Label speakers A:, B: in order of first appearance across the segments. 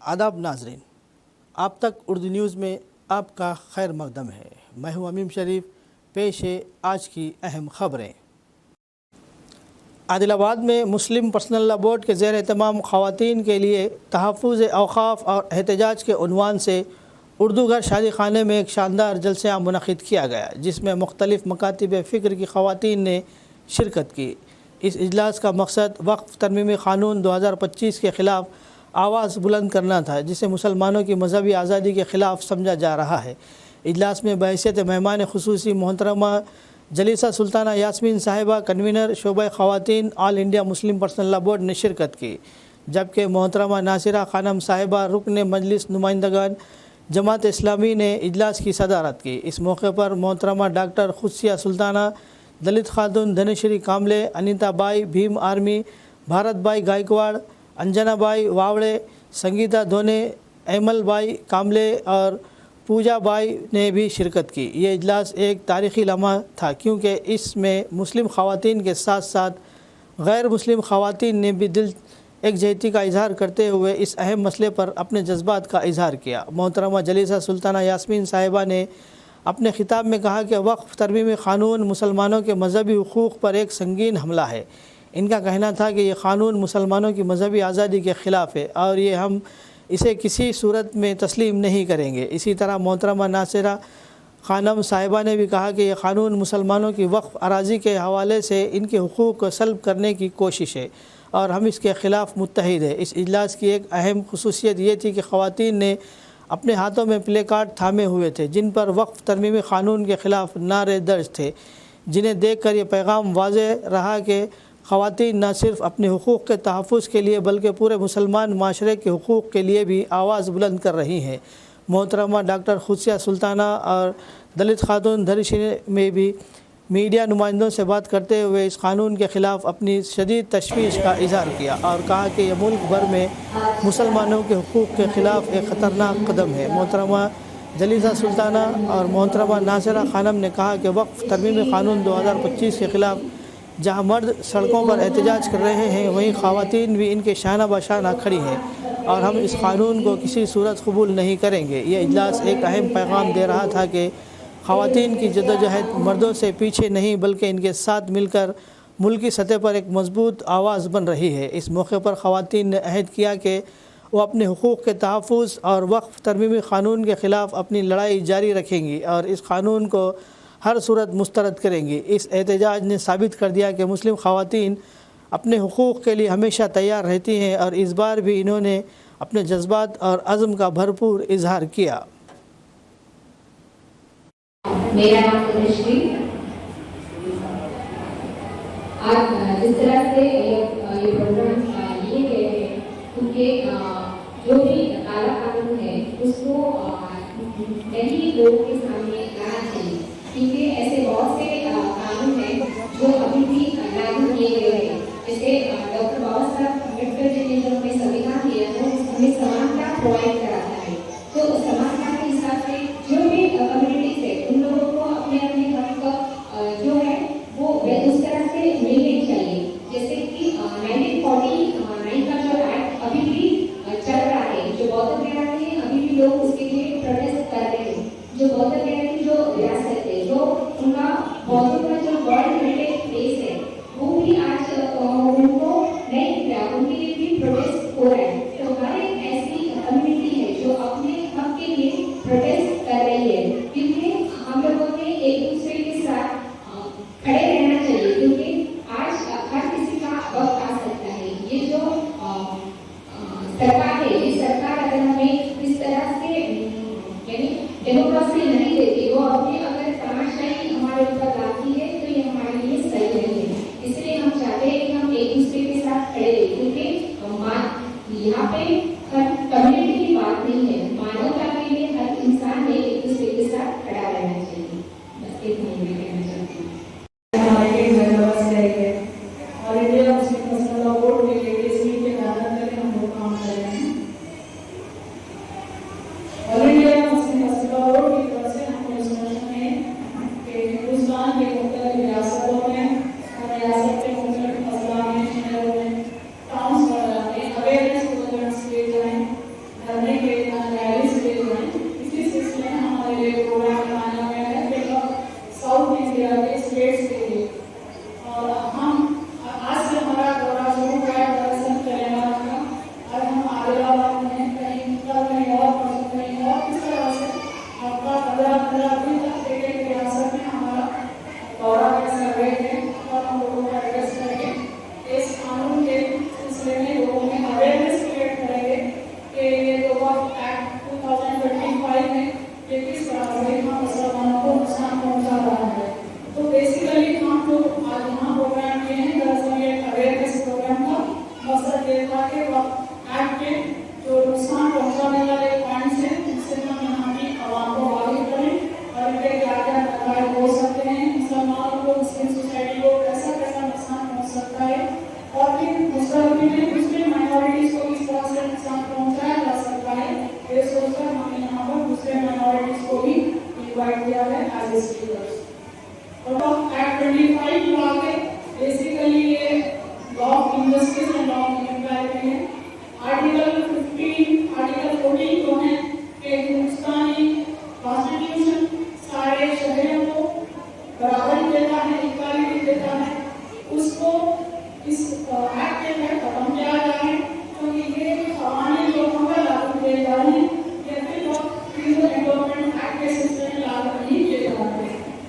A: आदाब नाजरीन, आप तक उर्दू न्यूज़ में आपका खैर मकदम है। मैं हूं अमीम शरीफ। पेश है आज की अहम खबरें। आदिलाबाद में मुस्लिम पर्सनल लॉ बोर्ड के ज़ेर एहतमाम ख़वातीन के लिए तहफ़्फ़ुज़ औक़ाफ़ और एहतजाज के उन्वान से उर्दू घर शादी खाने में एक शानदार जलसा मुनक़िद किया गया, जिसमें मुख्तलिफ़ मकातिब फ़िक्र की ख़वातीन ने शिरकत की। इस इजलास का मकसद वक्फ़ तरमीमी क़ानून 2025 के ख़िलाफ़ आवाज़ बुलंद करना था, जिसे मुसलमानों की मजहबी आज़ादी के ख़िलाफ़ समझा जा रहा है। इजलास में बहैसियत मेहमान ख़ुसूसी मोहतरमा जलीसा सुल्ताना यास्मीन साहिबा, कन्वीनर शोबा ख़वातीन all India Muslim personal law board ने शिरकत की, जबकि मोहतरमा नासिरा खानम साहिबा रुकन मजलिस नुमाइंदगान जमात इस्लामी ने इजलास की सदारत की। इस मौके पर मोहतरमा डॉक्टर खुशिया सुल्ताना, दलित खातून धनश्री कामले, अनीता बाई भीम आर्मी, भारत बाई गायकवाड़, अंजना बाई वावड़े, संगीता धोने, एमल बाई कामले और पूजा बाई ने भी शिरकत की। ये इजलास एक तारीख़ी लम्हा था, क्योंकि इसमें मुस्लिम ख़वातीन के साथ साथ गैर मुस्लिम ख़वातीन ने भी दिल एकजहती का इजहार करते हुए इस अहम मसले पर अपने जज्बात का इजहार किया। मोहतरमा जलीसा सुल्ताना यास्मीन साहिबा ने अपने ख़िताब में कहा कि वक्फ़ तरमीमी क़ानून मुसलमानों के मजहबी हुकूक़ पर एक संगीन हमला है। इनका कहना था कि ये क़ानून मुसलमानों की मजहबी आज़ादी के ख़िलाफ़ है और ये हम इसे किसी सूरत में तस्लीम नहीं करेंगे। इसी तरह मोहतरमा नासिरा खानम साहिबा ने भी कहा कि यह क़ानून मुसलमानों की वक्फ़ अराज़ी के हवाले से इनके हुकूक़ को सल्ब करने की कोशिश है और हम इसके ख़िलाफ़ मुत्तहिद है। इस इजलास की एक अहम खुसूसियत ये थी कि ख़वातीन ने अपने हाथों में प्ले कार्ड थामे हुए थे, जिन पर वक्फ़ तरमीमी क़ानून के ख़िलाफ़ नारे दर्ज थे, जिन्हें देख कर ये पैगाम वाज़ेह रहा कि ख़वातीन न सिर्फ़ अपने हुकूक़ के तहफ़्फ़ुज़ के लिए बल्कि पूरे मुसलमान माशरे के हुकूक़ के लिए भी आवाज़ बुलंद कर रही हैं। मोहतरमा डॉक्टर खुशिया सुल्ताना और दलित खातून धनश्री में भी मीडिया नुमाइंदों से बात करते हुए इस क़ानून के ख़िलाफ़ अपनी शदीद तशवीश का इज़हार किया और कहा कि यह मुल्क भर में मुसलमानों के हुकूक़ के ख़िलाफ़ एक ख़तरनाक कदम है। मोहतरमा जलीसा सुल्ताना और मोहतरमा नासिरा खानम ने कहा कि वक्फ़ तरमीमी क़ानून 2025 के ख़िलाफ़ जहाँ मर्द सड़कों पर एहतजाज कर रहे हैं, वहीं ख़वातीन भी इनके शाना बशाना खड़ी हैं और हम इस क़ानून को किसी सूरत कबूल नहीं करेंगे। ये इजलास एक अहम पैगाम दे रहा था कि ख़वातीन की जद्दोजहद मर्दों से पीछे नहीं बल्कि इनके साथ मिलकर मुल्की सतह पर एक मजबूत आवाज़ बन रही है। इस मौके पर ख़वातीन ने अहद किया कि वो अपने हुकूक़ के तहफ़्फ़ुज़ और वक्फ़ तरमीमी क़ानून के ख़िलाफ़ अपनी लड़ाई जारी रखेंगी और इस क़ानून को हर सूरत मुस्तरद करेंगी। इस एहतजाज ने साबित कर दिया कि मुस्लिम ख़वातीन अपने हुकूक़ के लिए हमेशा तैयार रहती हैं और इस बार भी इन्होंने अपने जज्बात और अज़्म का भरपूर इजहार किया।
B: मेरा नाम तनुश्री। आज जिस तरह से ये प्रोग्राम लिए गए हैं, क्योंकि जो भी काला कानून है उसको नहीं लोगों के सामने लाना चाहिए, क्योंकि ऐसे बहुत से कानून हैं जो अभी भी लागू किए गए हैं। जैसे डॉक्टर बाबा साहब अम्बेडकर जी ने जो हमें संविधान दिया है, हमें समानता प्रोवाइड कराता है। तो समानता के हिसाब से जो भी कम्युनिटीज है उन लोगों को अपने अपने हक जो है वो उस तरह से मिलने चाहिए। जैसे कि 1949 का जो एक्ट अभी भी चल रहा है, जो बौद्ध गया है अभी भी लोग उसके लिए प्रोटेस्ट कर रहे हैं। जो बौद्ध गया की जो रियासत है, जो उनका बौद्धों का जो वर्ल्ड हेरिटेज प्लेस है, वो भी आज उनको नहीं मिला, उनके लिए भी प्रोटेस्ट हो रहा है। तो हमारे ऐसी कम्युनिटी है जो अपने हक के लिए प्रोटेस्ट कर रही है, क्योंकि हम लोगों ने एक दूसरे के साथ खड़े रहना चाहिए, क्योंकि आज हर किसी का वक्त आ सकता है। ये जो सरकार है, ये सरकार अगर हमें इस तरह से यानी डेमोक्रेसी नहीं देती, वो अपने अगर तमाशाई हमारे ऊपर लाती है, तो ये हमारे लिए सही नहीं है। इसलिए हम चाहते हैं कि हम एक दूसरे के साथ खड़े रहें, क्योंकि यहाँ पे हर कम्युनिटी की बात नहीं है, मानवता के लिए हर इंसान ने एक दूसरे के साथ खड़ा रहना चाहिए। बस एक मैं कहना चाहती हूँ।
C: और India Muslim personal law board के लेटेस्ट मीट के आधार पर हम लोग काम कर रहे हैं। और India Muslim personal law board की तरफ से हमारे सोशल में कि हिंदुस्तान के मुख्तलिफ रियासतों में और रियासत के मुख्तलिफ अजला में, शहरों में, टाउन्स वगैरह में अवेयरनेस प्रोग्राम्स किए जाएँ। इस एक्ट के तहत खत्म किया जाए, क्योंकि ये कवानीन जो हमें लागू किए जा रहे हैं ये फिर क्रिमिनल एनवायरनमेंट एक्ट के सिलसिले में लागू नहीं किए जा रहे।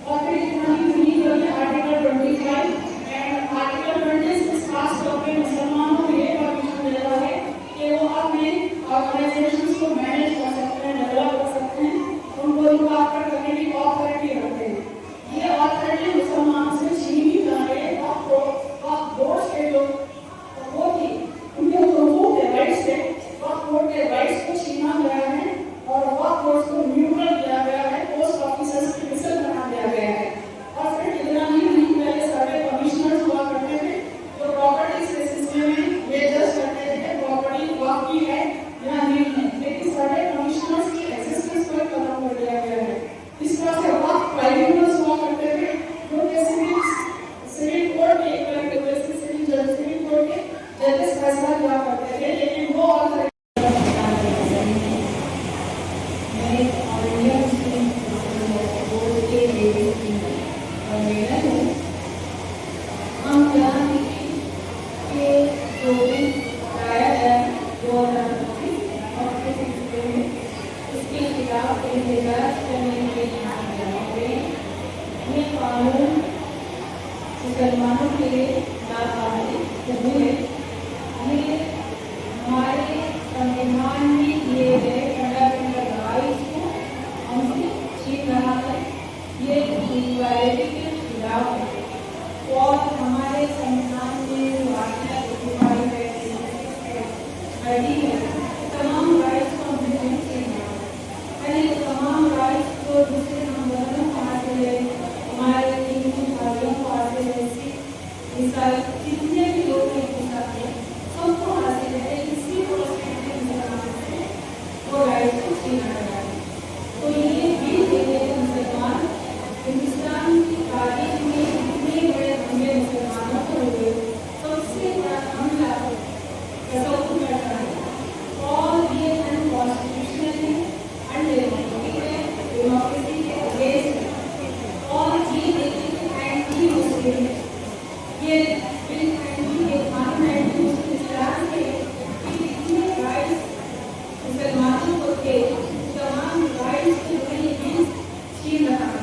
C: और फिर इतना ही नहीं बल्कि आर्टिकल 25 एंड आर्टिकल 26 खास तौर पे मुसलमानों को ये परमिशन दे रहा है कि वो अपने ऑर्गेनाइजेशंस को मैनेज कर सकते हैं, डेवलप कर सकते हैं, उनको लुक आफ्टर करने की ऑथोरिटी रखते हैं। ये ऑथोरिटी मुसलमानों से छीनी जा रही है। वक्फ बोर्ड के जो वो थी उनके लोगों के राइट्स थे, वक्फ बोर्ड के राइट्स को छीना गया है और वक्फ बोर्ड को न्यूट्रल किया गया है, पोस्ट ऑफिसर्स की मिसल बना दिया गया है। और फिर इतना ही नहीं, पहले सारे कमिश्नर्स हुआ करते थे जो प्रॉपर्टी के सिलसिले में ये जज करते थे प्रॉपर्टी वक्फ की है या नहीं है, लेकिन सारे कमिश्नर्स की एग्जिस्टेंस को खत्म कर दिया गया है। इस तरह से वक्फ ट्राइब्यूनल्स हुआ करते थे जो कि सिविल कोर्ट के सिविल कोर्ट के जजेस फैसला हुआ करते थे, लेकिन वो और मुसलमानों के लिए है। ये हमारे संविधान में दिए गए फंडामेंटल राइट्स को हमसे छीन रहा है, ये इक्वालिटी के खिलाफ है। और हमारे संविधान में आर्टिकल 35 है, तमाम राइट्स को हमसे नहीं छीन रहा है। पहले तमाम राइट्स को दूसरे नंबरों को हासिल है, हमारे भाइयों को हासिल है, मिसाल जितने भी लोग एक साथ हैं सबको हासिल है, इसी से वो राइट को छीना गया है। तो ये भी मुसलमान हिंदुस्तान की तारीख में इतने बड़े हमले मुसलमानों को हुए, सबसे बड़ा हमला तसव्वुर करता है। और ये अनकॉन्स्टिट्यूशनल है, अनडेमोक्रेटिक है, डेमोक्रेसी के अगेंस्ट है और ये एंटी मुस्लिम है। ये बिल मुसलमानों को के तमाम राइट्स के छीन रहा है।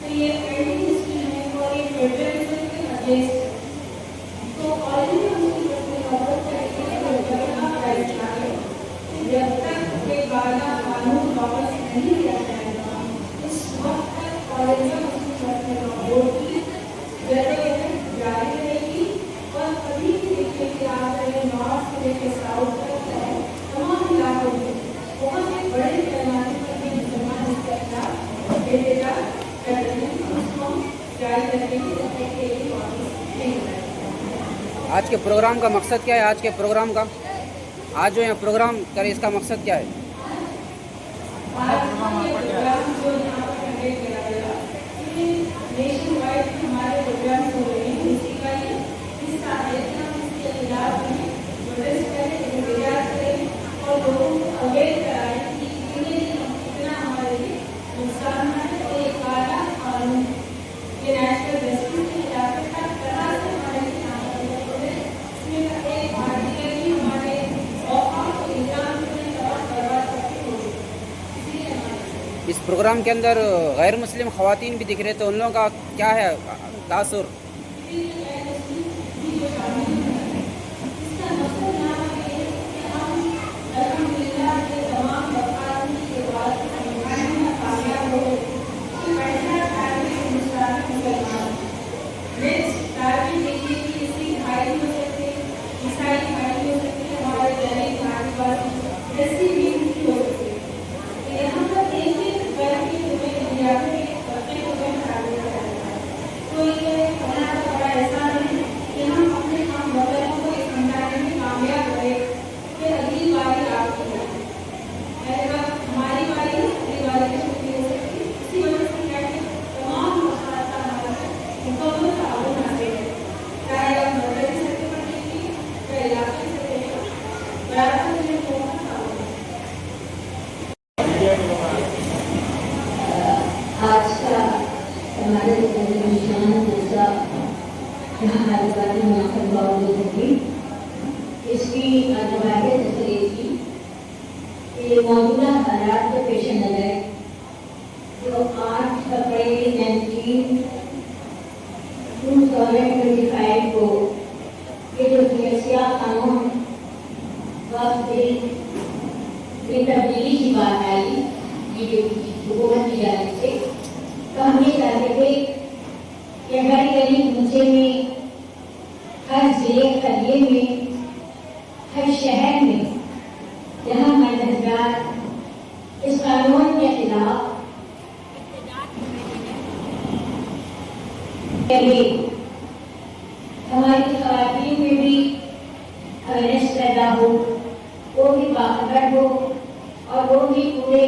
C: तो ये एंटी मुस्लिम है और ये फेडरलिज्म के अगेंस्ट है। तो ऑलरेडी जब तक ये वाला कानून वापस नहीं लिया जाएगा उस वक्त तक जारी रहेगी। और कभी भी देखिए कि आप नॉर्थ से लेकर साउथ तक तमाम इलाकों में बहुत ही बड़े पैमाने पर भी मुसलमान इसका खिलाफ एहतजाज कर रहे हैं, उसको जारी रखेंगे जब तक के लिए वापस नहीं हो।
D: आज के प्रोग्राम का मकसद क्या है? आज के प्रोग्राम का आज जो यहाँ प्रोग्राम करें इसका मकसद क्या है?
C: नेशन वाइड हमारे प्रोग्राम हो रहे हैं, इसी का ही हिस्सा है कि हम इसके खिलाफ प्रोटेस्ट करें, एहतजाज करें और लोगों को अवेयर कराएं कि कितना हमारे लिए नुकसान है। और ये काला कानून ये नेशनल जस्टिस के खिलाफ हर तरह से हमारे इसमें एक आर्टिकल भी हमारे औकात को इल्जाम करने का बर्बाद करके हो गई। इसलिए हमारे
D: इस प्रोग्राम के अंदर गैर मुस्लिम ख़वातीन भी दिख रहे थे, उन लोगों का क्या है तासुर?
C: तो ये बड़ा ऐसा
E: मौजूदा हालात के पेश नज़र जो 8 अप्रैल 2025 को ये जो सियासिया कानून वक्त में तब्दीली की बात आई, ये जो हुकूमत की जाने से, तो हम ये चाहते थे कि हर गली कूचे में, हर जिले करिए में, हर शहर में जहाँ मददगार इस कानून के खिलाफ हमारी ख़वातीन में भी अवेयरनेस पैदा हो, वो भी बाखबर हो और वो भी पूरे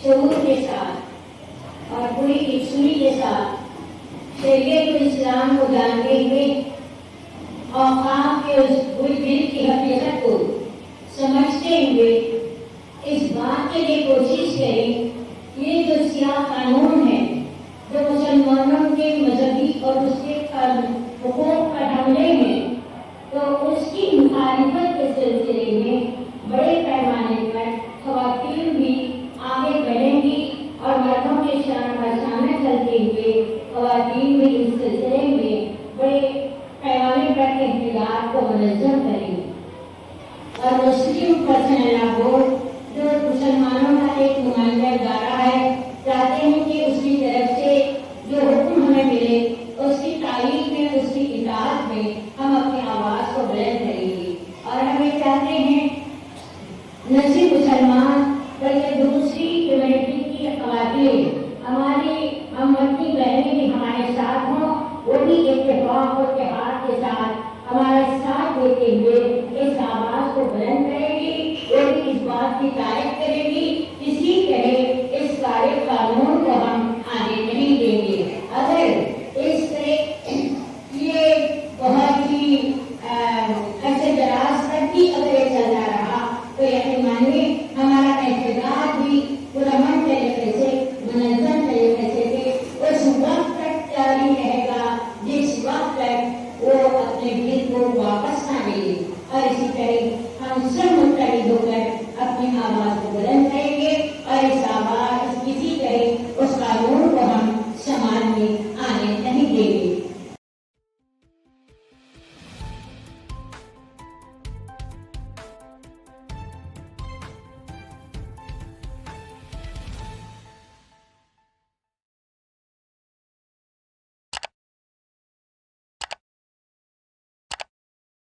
E: शऊर के साथ और पूरी यकसुनी के साथ शरीयत इस्लाम को जानते हुए औकाफ के उस पूरी दिल की हकीकत को समझते हुए इस बात के लिए कोशिश करें ये जो सियाह कानून है जो मुसलमानों के मजहबी और उसके हुकूक पर हमले में, तो उसकी मुखालिफत के सिलसिले में बड़े पैमाने पर ख़वातीन भी आगे बढ़ेंगी और मर्दों के शान चलते हुए ख़वातीन भी इस सिलसिले में बड़े पैमाने पर इख्तियार को मुनज़्ज़म करेंगी। और मुस्लिम पर्सनल बोर्ड जो मुसलमानों का एक नुमाइंदा इदारा है, चाहते हैं कि उसकी तरफ से जो हुक्म हमें मिले उसकी तारीफ में, उसकी इताअत में हम अपनी आवाज़ को बुलंद करेंगे। और हम ये चाहते हैं न सिर्फ मुसलमान बल्कि दूसरी कम्युनिटी की ख़वातीन, हमारी अम्मती बहनें भी हमारे साथ हों, वो भी इत्तेफाक और इत्तेहाद के साथ हमारा साथ देते हुए इस आवाज़ को बुलंद करेगी, वो भी इस बात की तारीफ करेगी किसी तरह इस सारे कानून को हम आगे नहीं देंगे। अगर इस तरह ये बहुत ही ऐसे दराज तक भी अगर ये चलता रहा तो यकीन मानिए हमारा एहतजाज भी पुरअमन तरीके से, मुनज़्ज़म तरीके से उस वक्त तक जारी रहेगा जिस वक्त तक वो अपने दिल को वापस ना ले। और इसी तरह हम सब